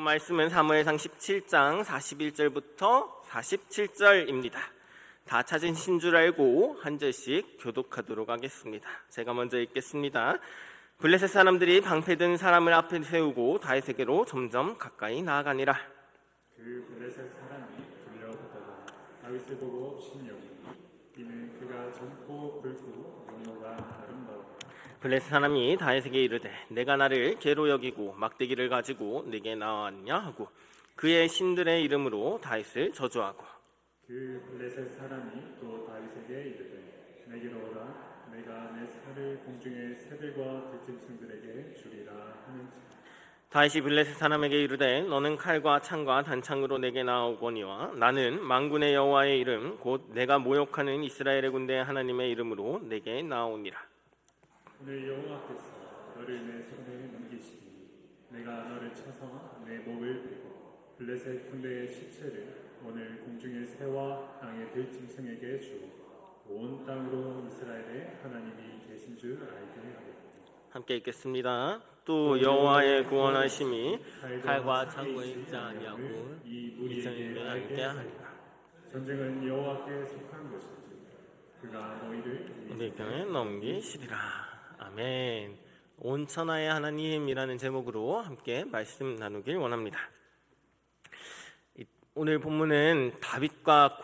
말씀은 사무엘상 17장 41절부터 47절입니다. 다 찾으신 줄 알고 한 절씩 교독하도록 하겠습니다. 제가 먼저 읽겠습니다. 블레셋 사람들이 방패든 사람을 앞에 세우고 다윗에게로 점점 가까이 나아가니라. 그 블레셋 사람이 돌려보다가 다윗을 보고 신령히 이는 그가 젊고 붉고 용모가 아름다워. 블레셋 사람이 다윗에게 이르되 내가 나를 개로 여기고 막대기를 가지고 내게 나왔냐 하고 그의 신들의 이름으로 다윗을 저주하고 그 블레셋 사람이 또 다윗에게 이르되 내게로 오라. 내가 내 살을 공중의 새들과 들짐승들에게 주리라 하는지. 다윗이 블레셋 사람에게 이르되 너는 칼과 창과 단창으로 내게 나오거니와 나는 만군의 여호와의 이름 곧 내가 모욕하는 이스라엘의 군대 하나님의 이름으로 내게 나오니라. 오늘 여호와께서 너를 내 손에 넘기시니 내가 너를 쳐서 내 목을 베고 블레셋 군대의 시체를 오늘 공중의 새와 땅의 들짐승에게 주고 온 땅으로 이스라엘의 하나님이 계신 줄 알게 하겠다. 함께 읽겠습니다. 또 여호와의 구원하심이 칼과 창고에 있지 아니하고 이 무리에게 함께 하리라. 전쟁은 여호와께 속한 것이지 그가 너희를 우리 편에 넘기시리라. 아멘. 온 천하의 하나님이라는 제목으로 함께 말씀 나누길 원합니다. 오늘 본문은 다윗과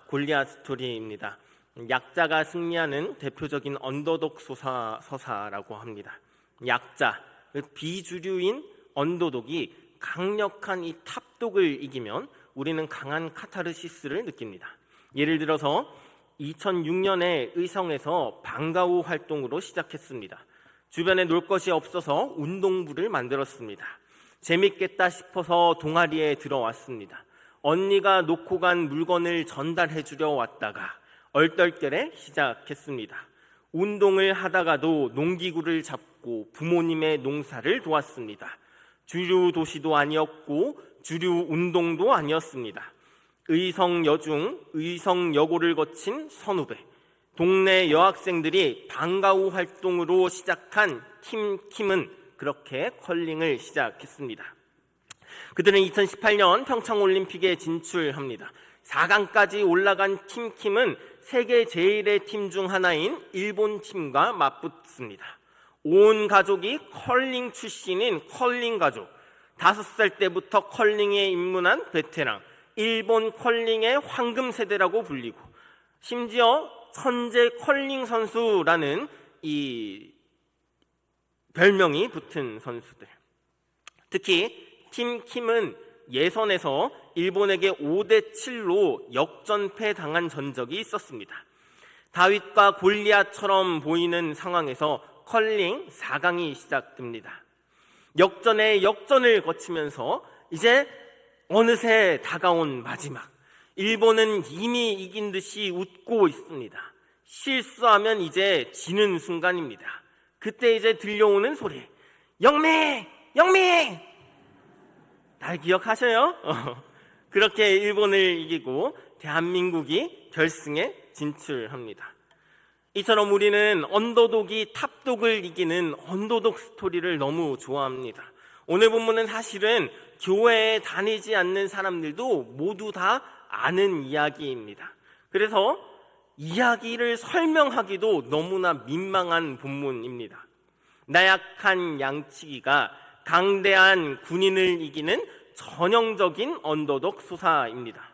골리앗 스토리입니다. 약자가 승리하는 대표적인 언더독 서사라고 합니다. 약자, 비주류인 언더독이 강력한 이 탑독을 이기면 우리는 강한 카타르시스를 느낍니다. 예를 들어서 2006년에 의성에서 방과후 활동으로 시작했습니다. 주변에 놀 것이 없어서 운동부를 만들었습니다. 재밌겠다 싶어서 동아리에 들어왔습니다. 언니가 놓고 간 물건을 전달해 주려 왔다가 얼떨결에 시작했습니다. 운동을 하다가도 농기구를 잡고 부모님의 농사를 도왔습니다. 주류 도시도 아니었고 주류 운동도 아니었습니다. 의성 여중, 의성 여고를 거친 선후배, 동네 여학생들이 방과후 활동으로 시작한 팀킴은 그렇게 컬링을 시작했습니다. 그들은 2018년 평창올림픽에 진출합니다. 4강까지 올라간 팀킴은 세계 제1의 팀 중 하나인 일본 팀과 맞붙습니다. 온 가족이 컬링 출신인 컬링 가족, 5살 때부터 컬링에 입문한 베테랑, 일본 컬링의 황금 세대라고 불리고 심지어 천재 컬링 선수라는 이 별명이 붙은 선수들. 특히 팀킴은 예선에서 일본에게 5대7로 역전패 당한 전적이 있었습니다. 다윗과 골리앗처럼 보이는 상황에서 컬링 4강이 시작됩니다. 역전에 역전을 거치면서 이제 어느새 다가온 마지막. 일본은 이미 이긴 듯이 웃고 있습니다. 실수하면 이제 지는 순간입니다. 그때 이제 들려오는 소리. 영미! 영미! 날 기억하셔요? 그렇게 일본을 이기고 대한민국이 결승에 진출합니다. 이처럼 우리는 언더독이 탑독을 이기는 언더독 스토리를 너무 좋아합니다. 오늘 본문은 사실은 교회에 다니지 않는 사람들도 모두 다 아는 이야기입니다. 그래서 이야기를 설명하기도 너무나 민망한 본문입니다. 나약한 양치기가 강대한 군인을 이기는 전형적인 언더독 수사입니다.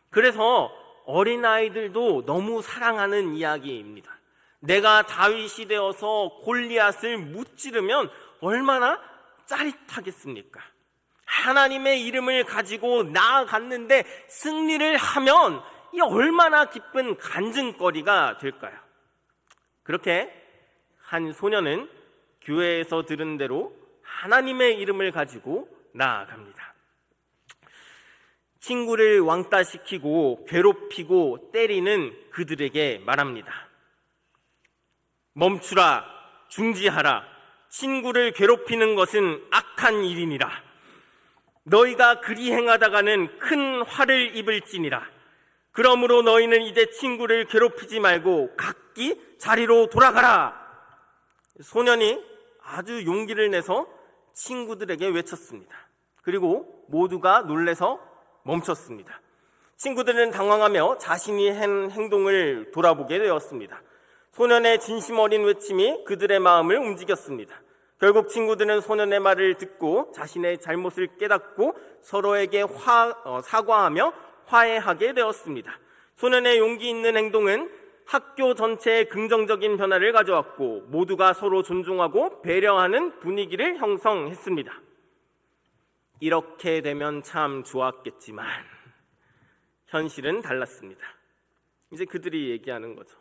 그래서 어린아이들도 너무 사랑하는 이야기입니다. 내가 다윗이 되어서 골리앗을 무찌르면 얼마나 짜릿하겠습니까? 하나님의 이름을 가지고 나아갔는데 승리를 하면 이 얼마나 기쁜 간증거리가 될까요? 그렇게 한 소년은 교회에서 들은 대로 하나님의 이름을 가지고 나아갑니다. 친구를 왕따시키고 괴롭히고 때리는 그들에게 말합니다. 멈추라, 중지하라. 친구를 괴롭히는 것은 악한 일이니라. 너희가 그리 행하다가는 큰 화를 입을지니라. 그러므로 너희는 이제 친구를 괴롭히지 말고 각기 자리로 돌아가라. 소년이 아주 용기를 내서 친구들에게 외쳤습니다. 그리고 모두가 놀래서 멈췄습니다. 친구들은 당황하며 자신이 한 행동을 돌아보게 되었습니다. 소년의 진심 어린 외침이 그들의 마음을 움직였습니다. 결국 친구들은 소년의 말을 듣고 자신의 잘못을 깨닫고 서로에게 사과하며 화해하게 되었습니다. 소년의 용기 있는 행동은 학교 전체에 긍정적인 변화를 가져왔고 모두가 서로 존중하고 배려하는 분위기를 형성했습니다. 이렇게 되면 참 좋았겠지만 현실은 달랐습니다. 이제 그들이 얘기하는 거죠.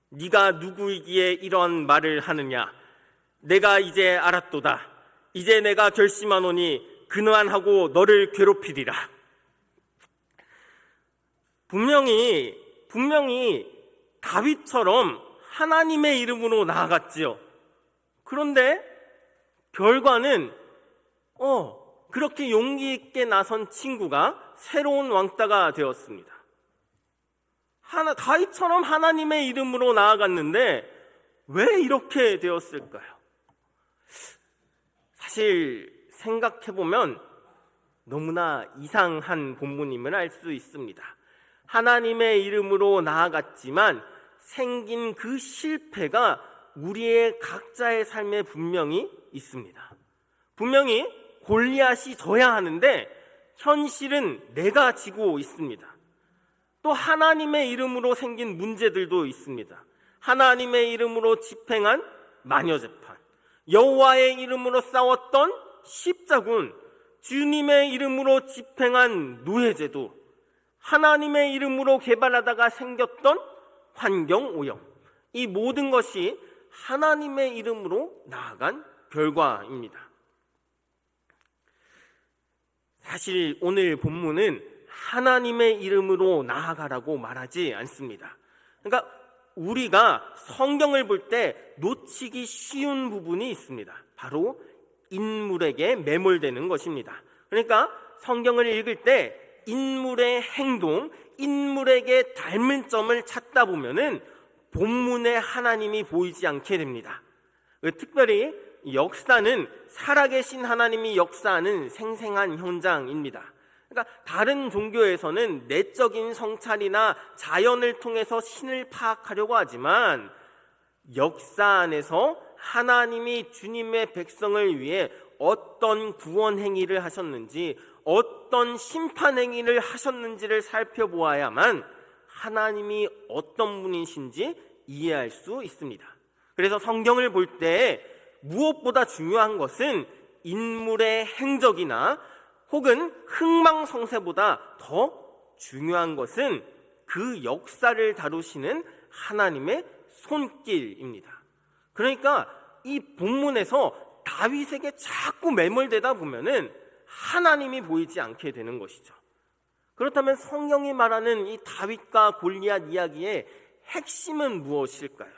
네가 누구이기에 이런 말을 하느냐? 내가 이제 알았도다. 이제 내가 결심하노니 그만하고 너를 괴롭히리라. 분명히 다윗처럼 하나님의 이름으로 나아갔지요. 그런데 결과는 그렇게 용기 있게 나선 친구가 새로운 왕따가 되었습니다. 다윗처럼 하나님의 이름으로 나아갔는데 왜 이렇게 되었을까요? 사실 생각해보면 너무나 이상한 본문임을 알 수 있습니다. 하나님의 이름으로 나아갔지만 생긴 그 실패가 우리의 각자의 삶에 분명히 있습니다. 분명히 골리앗이 져야 하는데 현실은 내가 지고 있습니다. 또 하나님의 이름으로 생긴 문제들도 있습니다. 하나님의 이름으로 집행한 마녀재판, 여호와의 이름으로 싸웠던 십자군, 주님의 이름으로 집행한 노예제도, 하나님의 이름으로 개발하다가 생겼던 환경오염, 이 모든 것이 하나님의 이름으로 나아간 결과입니다. 사실 오늘 본문은 하나님의 이름으로 나아가라고 말하지 않습니다. 그러니까 우리가 성경을 볼 때 놓치기 쉬운 부분이 있습니다. 바로 인물에게 매몰되는 것입니다. 그러니까 성경을 읽을 때 인물의 행동, 인물에게 닮은 점을 찾다 보면은 본문에 하나님이 보이지 않게 됩니다. 특별히 역사는 살아계신 하나님이 역사하는 생생한 현장입니다. 그러니까 다른 종교에서는 내적인 성찰이나 자연을 통해서 신을 파악하려고 하지만 역사 안에서 하나님이 주님의 백성을 위해 어떤 구원 행위를 하셨는지, 어떤 심판 행위를 하셨는지를 살펴보아야만 하나님이 어떤 분이신지 이해할 수 있습니다. 그래서 성경을 볼 때 무엇보다 중요한 것은 인물의 행적이나 혹은 흥망성쇠보다 더 중요한 것은 그 역사를 다루시는 하나님의 손길입니다. 그러니까 이 본문에서 다윗에게 자꾸 매몰되다 보면은 하나님이 보이지 않게 되는 것이죠. 그렇다면 성경이 말하는 이 다윗과 골리앗 이야기의 핵심은 무엇일까요?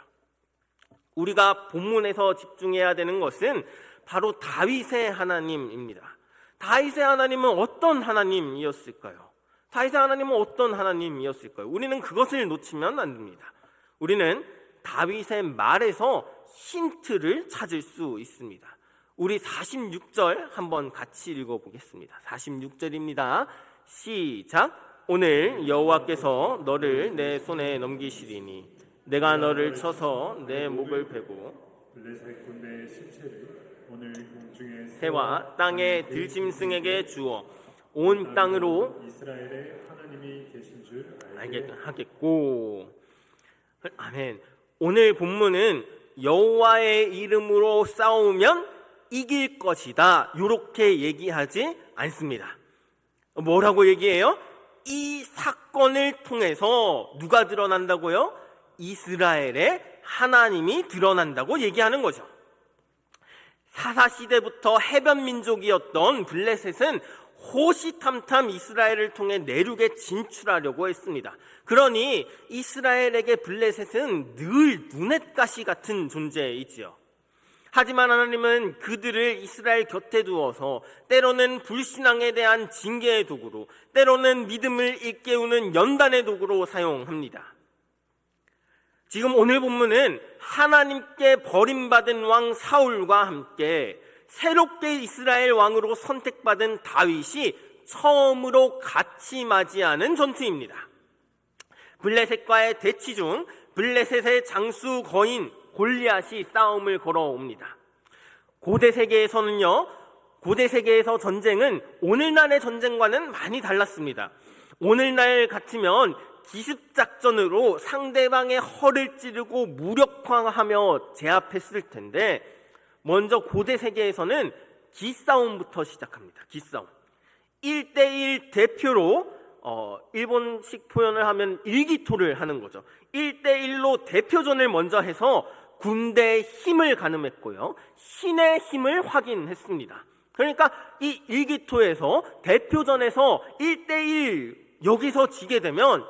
우리가 본문에서 집중해야 되는 것은 바로 다윗의 하나님입니다. 다윗의 하나님은 어떤 하나님이었을까요? 다윗의 하나님은 어떤 하나님이었을까요? 우리는 그것을 놓치면 안 됩니다. 우리는 다윗의 말에서 힌트를 찾을 수 있습니다. 우리 46절 한번 같이 읽어보겠습니다. 46절입니다. 시작. 오늘 여호와께서 너를 내 손에 넘기시리니 내가 너를 쳐서 내 목을 베고 블레셋 군대의 시체를 오늘 공중의 새와 땅의 들짐승에게 주어 온 땅으로 이스라엘의 하나님이 계신 줄 알게 하겠고. 아멘. 오늘 본문은 여호와의 이름으로 싸우면 이길 것이다, 이렇게 얘기하지 않습니다. 뭐라고 얘기해요? 이 사건을 통해서 누가 드러난다고요? 이스라엘의 하나님이 드러난다고 얘기하는 거죠. 사사시대부터 해변민족이었던 블레셋은 호시탐탐 이스라엘을 통해 내륙에 진출하려고 했습니다. 그러니 이스라엘에게 블레셋은 늘 눈엣가시 같은 존재이지요. 하지만 하나님은 그들을 이스라엘 곁에 두어서 때로는 불신앙에 대한 징계의 도구로, 때로는 믿음을 일깨우는 연단의 도구로 사용합니다. 지금 오늘 본문은 하나님께 버림받은 왕 사울과 함께 새롭게 이스라엘 왕으로 선택받은 다윗이 처음으로 같이 맞이하는 전투입니다. 블레셋과의 대치 중 블레셋의 장수 거인 골리앗이 싸움을 걸어옵니다. 고대 세계에서 전쟁은 오늘날의 전쟁과는 많이 달랐습니다. 오늘날 같으면 기습작전으로 상대방의 허를 찌르고 무력화하며 제압했을 텐데, 먼저 고대 세계에서는 기싸움부터 시작합니다. 기싸움. 1대1 대표로 일본식 표현을 하면 일기토를 하는 거죠. 1대1로 대표전을 먼저 해서 군대의 힘을 가늠했고요, 신의 힘을 확인했습니다. 그러니까 이 일기토에서 대표전에서 1대1 여기서 지게 되면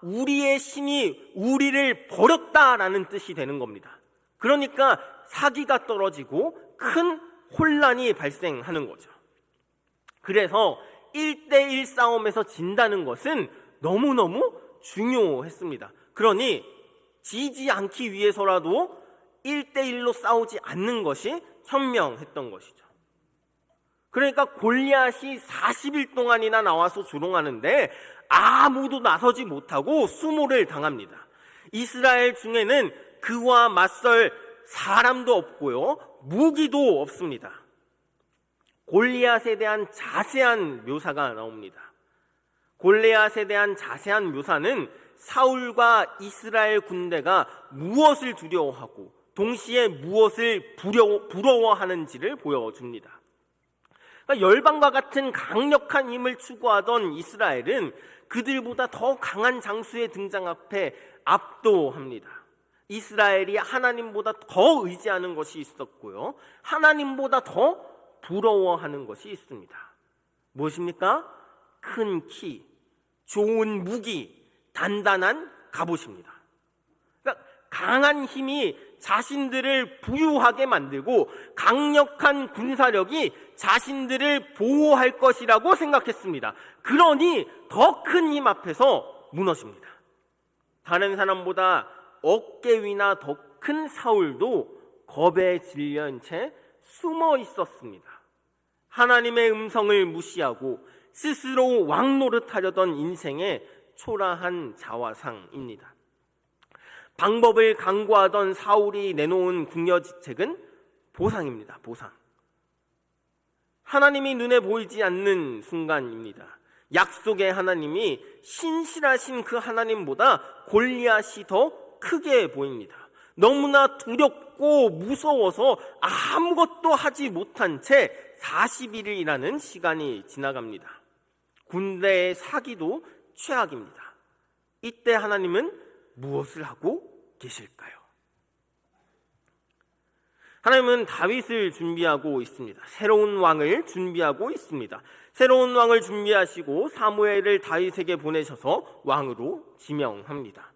우리의 신이 우리를 버렸다라는 뜻이 되는 겁니다. 그러니까 사기가 떨어지고 큰 혼란이 발생하는 거죠. 그래서 1대1 싸움에서 진다는 것은 너무너무 중요했습니다. 그러니 지지 않기 위해서라도 1대1로 싸우지 않는 것이 현명했던 것이죠. 그러니까 골리앗이 40일 동안이나 나와서 조롱하는데 아무도 나서지 못하고 수모를 당합니다. 이스라엘 중에는 그와 맞설 사람도 없고요, 무기도 없습니다. 골리앗에 대한 자세한 묘사가 나옵니다. 골리앗에 대한 자세한 묘사는 사울과 이스라엘 군대가 무엇을 두려워하고 동시에 무엇을 부러워하는지를 보여줍니다. 그러니까 열방과 같은 강력한 힘을 추구하던 이스라엘은 그들보다 더 강한 장수의 등장 앞에 압도합니다. 이스라엘이 하나님보다 더 의지하는 것이 있었고요, 하나님보다 더 부러워하는 것이 있습니다. 무엇입니까? 큰 키, 좋은 무기, 단단한 갑옷입니다. 그러니까 강한 힘이 자신들을 부유하게 만들고 강력한 군사력이 자신들을 보호할 것이라고 생각했습니다. 그러니 더 큰 힘 앞에서 무너집니다. 다른 사람보다 어깨 위나 더 큰 사울도 겁에 질린 채 숨어 있었습니다. 하나님의 음성을 무시하고 스스로 왕 노릇하려던 인생의 초라한 자화상입니다. 방법을 강구하던 사울이 내놓은 궁여지책은 보상입니다. 보상. 하나님이 눈에 보이지 않는 순간입니다. 약속의 하나님이 신실하신 그 하나님보다 골리앗이 더 크게 보입니다. 너무나 두렵고 무서워서 아무것도 하지 못한 채 40일이라는 시간이 지나갑니다. 군대의 사기도 최악입니다. 이때 하나님은 무엇을 하고 계실까요? 하나님은 다윗을 준비하고 있습니다. 새로운 왕을 준비하고 있습니다. 새로운 왕을 준비하시고 사무엘을 다윗에게 보내셔서 왕으로 지명합니다.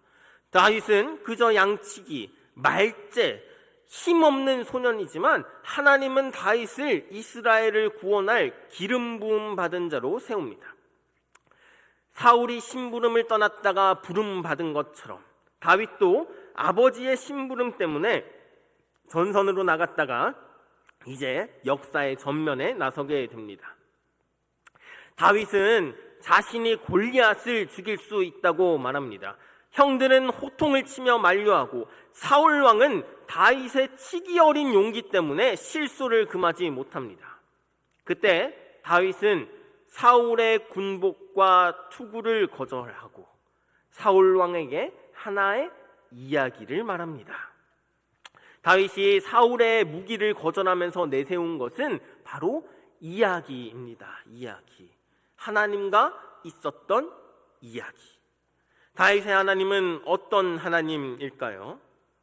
다윗은 그저 양치기, 말제, 힘없는 소년이지만 하나님은 다윗을 이스라엘을 구원할 기름 부음 받은 자로 세웁니다. 사울이 심부름을 떠났다가 부름 받은 것처럼 다윗도 아버지의 심부름 때문에 전선으로 나갔다가 이제 역사의 전면에 나서게 됩니다. 다윗은 자신이 골리앗을 죽일 수 있다고 말합니다. 형들은 호통을 치며 만류하고 사울 왕은 다윗의 치기 어린 용기 때문에 실소를 금하지 못합니다. 그때 다윗은 사울의 군복과 투구를 거절하고 사울 왕에게 하나의 이야기를 말합니다. 다윗이 사울의 무기를 거절하면서 내세운 것은 바로 이야기입니다. 이야기. 하나님과 있었던 이야기. 다윗의 하나님은 어떤 하나님일까요?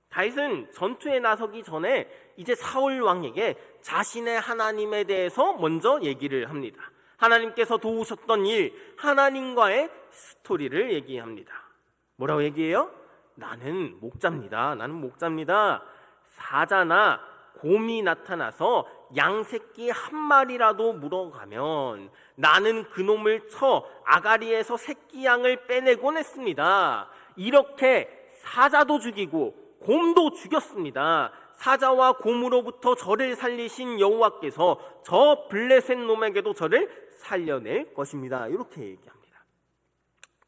다윗은 전투에 나서기 전에 이제 사울 왕에게 자신의 하나님에 대해서 먼저 얘기를 합니다. 하나님께서 도우셨던 일, 하나님과의 스토리를 얘기합니다. 뭐라고 얘기해요? 나는 목자입니다. 나는 목자입니다. 사자나 곰이 나타나서 양새끼 한 마리라도 물어가면 나는 그놈을 쳐 아가리에서 새끼 양을 빼내곤 했습니다. 이렇게 사자도 죽이고 곰도 죽였습니다. 사자와 곰으로부터 저를 살리신 여호와께서 저 블레셋 놈에게도 저를 살려낼 것입니다. 이렇게 얘기합니다.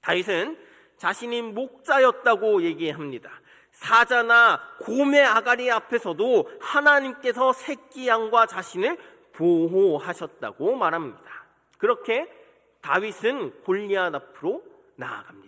다윗은 자신이 목자였다고 얘기합니다. 사자나 곰의 아가리 앞에서도 하나님께서 새끼 양과 자신을 보호하셨다고 말합니다. 그렇게 다윗은 골리앗 앞으로 나아갑니다.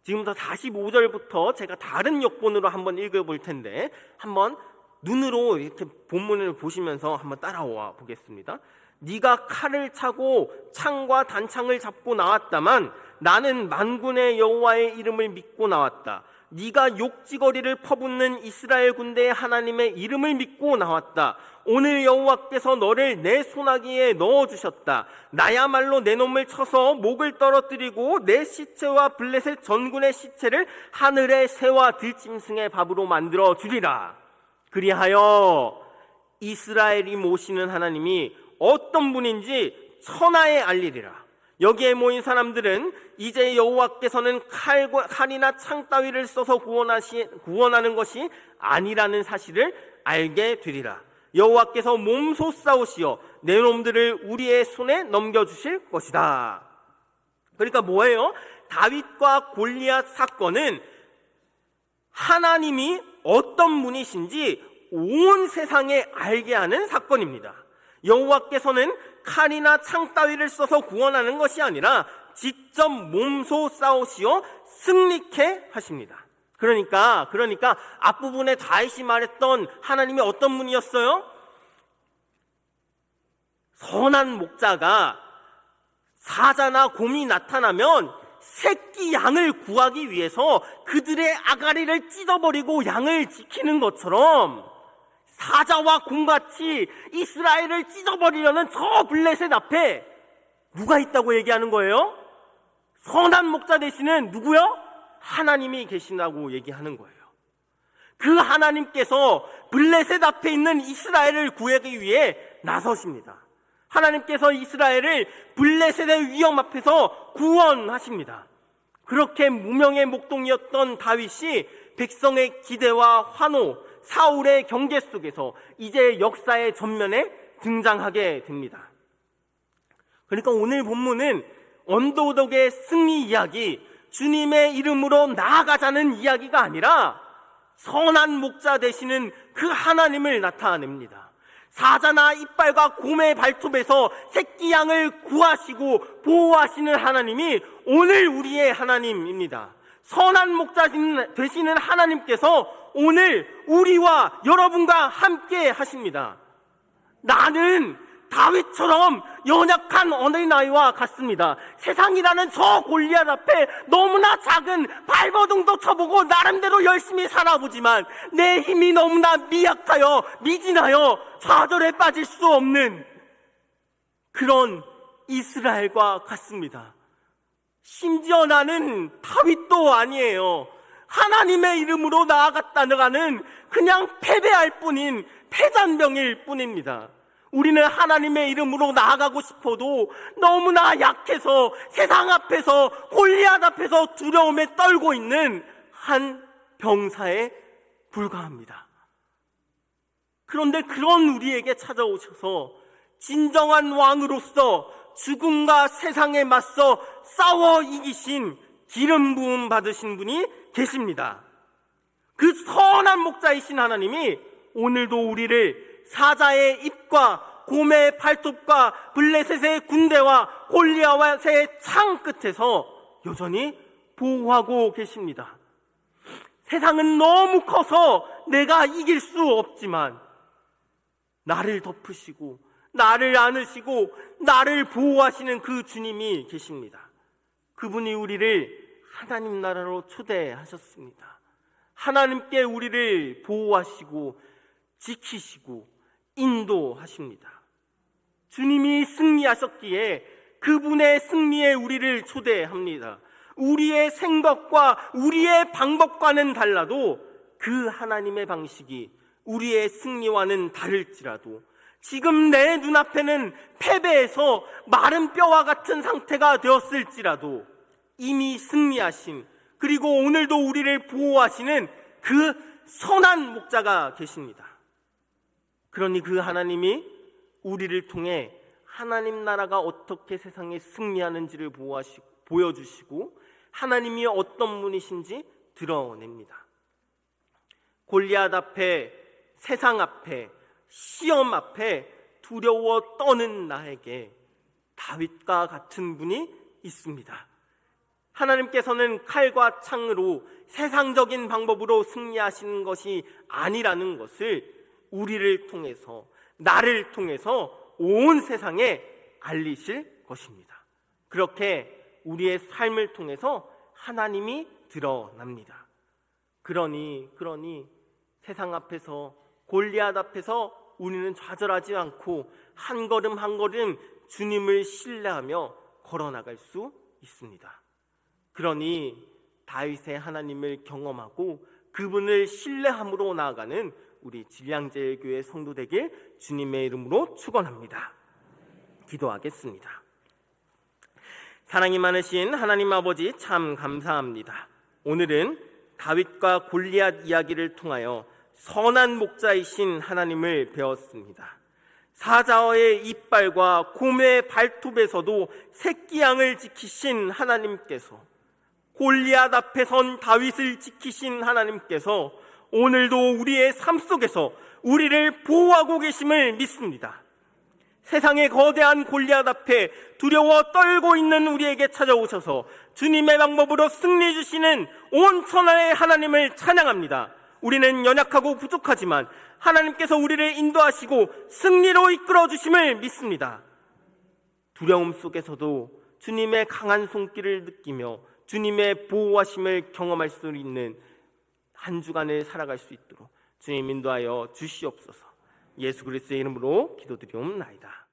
지금부터 45절부터 제가 다른 역본으로 한번 읽어볼 텐데 한번 눈으로 이렇게 본문을 보시면서 한번 따라와 보겠습니다. 네가 칼을 차고 창과 단창을 잡고 나왔다만 나는 만군의 여호와의 이름을 믿고 나왔다. 네가 욕지거리를 퍼붓는 이스라엘 군대의 하나님의 이름을 믿고 나왔다. 오늘 여호와께서 너를 내 손아귀에 넣어주셨다. 나야말로 내 놈을 쳐서 목을 떨어뜨리고 내 시체와 블레셋 전군의 시체를 하늘의 새와 들짐승의 밥으로 만들어 주리라. 그리하여 이스라엘이 모시는 하나님이 어떤 분인지 천하에 알리리라. 여기에 모인 사람들은 이제 여호와께서는 칼이나 창 따위를 써서 구원하는 것이 아니라는 사실을 알게 되리라. 여호와께서 몸소 싸우시어 내 놈들을 우리의 손에 넘겨주실 것이다. 그러니까 뭐예요? 다윗과 골리앗 사건은 하나님이 어떤 분이신지 온 세상에 알게 하는 사건입니다. 여호와께서는 칼이나 창 따위를 써서 구원하는 것이 아니라 직접 몸소 싸우시어 승리케 하십니다. 그러니까 앞부분에 다윗이 말했던 하나님이 어떤 분이었어요? 선한 목자가 사자나 곰이 나타나면 새끼 양을 구하기 위해서 그들의 아가리를 찢어버리고 양을 지키는 것처럼 사자와 곰같이 이스라엘을 찢어버리려는 저 블레셋 앞에 누가 있다고 얘기하는 거예요? 선한 목자 되시는 누구요? 하나님이 계신다고 얘기하는 거예요. 그 하나님께서 블레셋 앞에 있는 이스라엘을 구하기 위해 나서십니다. 하나님께서 이스라엘을 블레셋의 위험 앞에서 구원하십니다. 그렇게 무명의 목동이었던 다윗이 백성의 기대와 환호, 사울의 경계 속에서 이제 역사의 전면에 등장하게 됩니다. 그러니까 오늘 본문은 언더독의 승리 이야기, 주님의 이름으로 나아가자는 이야기가 아니라 선한 목자 되시는 그 하나님을 나타냅니다. 사자나 이빨과 곰의 발톱에서 새끼 양을 구하시고 보호하시는 하나님이 오늘 우리의 하나님입니다. 선한 목자 되시는 하나님께서 오늘 우리와 여러분과 함께 하십니다. 나는 다윗처럼 연약한 어린아이와 같습니다. 세상이라는 저 골리앗 앞에 너무나 작은 발버둥도 쳐보고 나름대로 열심히 살아보지만 내 힘이 너무나 미약하여 미진하여 좌절에 빠질 수 없는 그런 이스라엘과 같습니다. 심지어 나는 다윗도 아니에요. 하나님의 이름으로 나아갔다가는 그냥 패배할 뿐인 패잔병일 뿐입니다. 우리는 하나님의 이름으로 나아가고 싶어도 너무나 약해서 세상 앞에서 골리앗 앞에서 두려움에 떨고 있는 한 병사에 불과합니다. 그런데 그런 우리에게 찾아오셔서 진정한 왕으로서 죽음과 세상에 맞서 싸워 이기신 기름 부음 받으신 분이 계십니다. 그 선한 목자이신 하나님이 오늘도 우리를 사자의 입과 곰의 발톱과 블레셋의 군대와 골리앗의 창 끝에서 여전히 보호하고 계십니다. 세상은 너무 커서 내가 이길 수 없지만 나를 덮으시고 나를 안으시고 나를 보호하시는 그 주님이 계십니다. 그분이 우리를 하나님 나라로 초대하셨습니다. 하나님께 우리를 보호하시고 지키시고 인도하십니다. 주님이 승리하셨기에 그분의 승리에 우리를 초대합니다. 우리의 생각과 우리의 방법과는 달라도 그 하나님의 방식이 우리의 승리와는 다를지라도 지금 내 눈앞에는 패배해서 마른 뼈와 같은 상태가 되었을지라도 이미 승리하신, 그리고 오늘도 우리를 보호하시는 그 선한 목자가 계십니다. 그러니 그 하나님이 우리를 통해 하나님 나라가 어떻게 세상에 승리하는지를 보여주시고 하나님이 어떤 분이신지 드러냅니다. 골리앗 앞에, 세상 앞에, 시험 앞에 두려워 떠는 나에게 다윗과 같은 분이 있습니다. 하나님께서는 칼과 창으로 세상적인 방법으로 승리하시는 것이 아니라는 것을 우리를 통해서, 나를 통해서 온 세상에 알리실 것입니다. 그렇게 우리의 삶을 통해서 하나님이 드러납니다. 그러니 세상 앞에서, 골리앗 앞에서 우리는 좌절하지 않고 한 걸음 한 걸음 주님을 신뢰하며 걸어나갈 수 있습니다. 그러니 다윗의 하나님을 경험하고 그분을 신뢰함으로 나아가는 우리 진량제일교회 성도 되길 주님의 이름으로 축원합니다. 기도하겠습니다. 사랑이 많으신 하나님 아버지 참 감사합니다. 오늘은 다윗과 골리앗 이야기를 통하여 선한 목자이신 하나님을 배웠습니다. 사자의 이빨과 곰의 발톱에서도 새끼 양을 지키신 하나님께서, 골리앗 앞에 선 다윗을 지키신 하나님께서 오늘도 우리의 삶 속에서 우리를 보호하고 계심을 믿습니다. 세상의 거대한 골리앗 앞에 두려워 떨고 있는 우리에게 찾아오셔서 주님의 방법으로 승리 주시는 온 천하의 하나님을 찬양합니다. 우리는 연약하고 부족하지만 하나님께서 우리를 인도하시고 승리로 이끌어 주심을 믿습니다. 두려움 속에서도 주님의 강한 손길을 느끼며 주님의 보호하심을 경험할 수 있는 한 주간을 살아갈 수 있도록 주님 인도하여 주시옵소서. 예수 그리스도의 이름으로 기도드리옵나이다.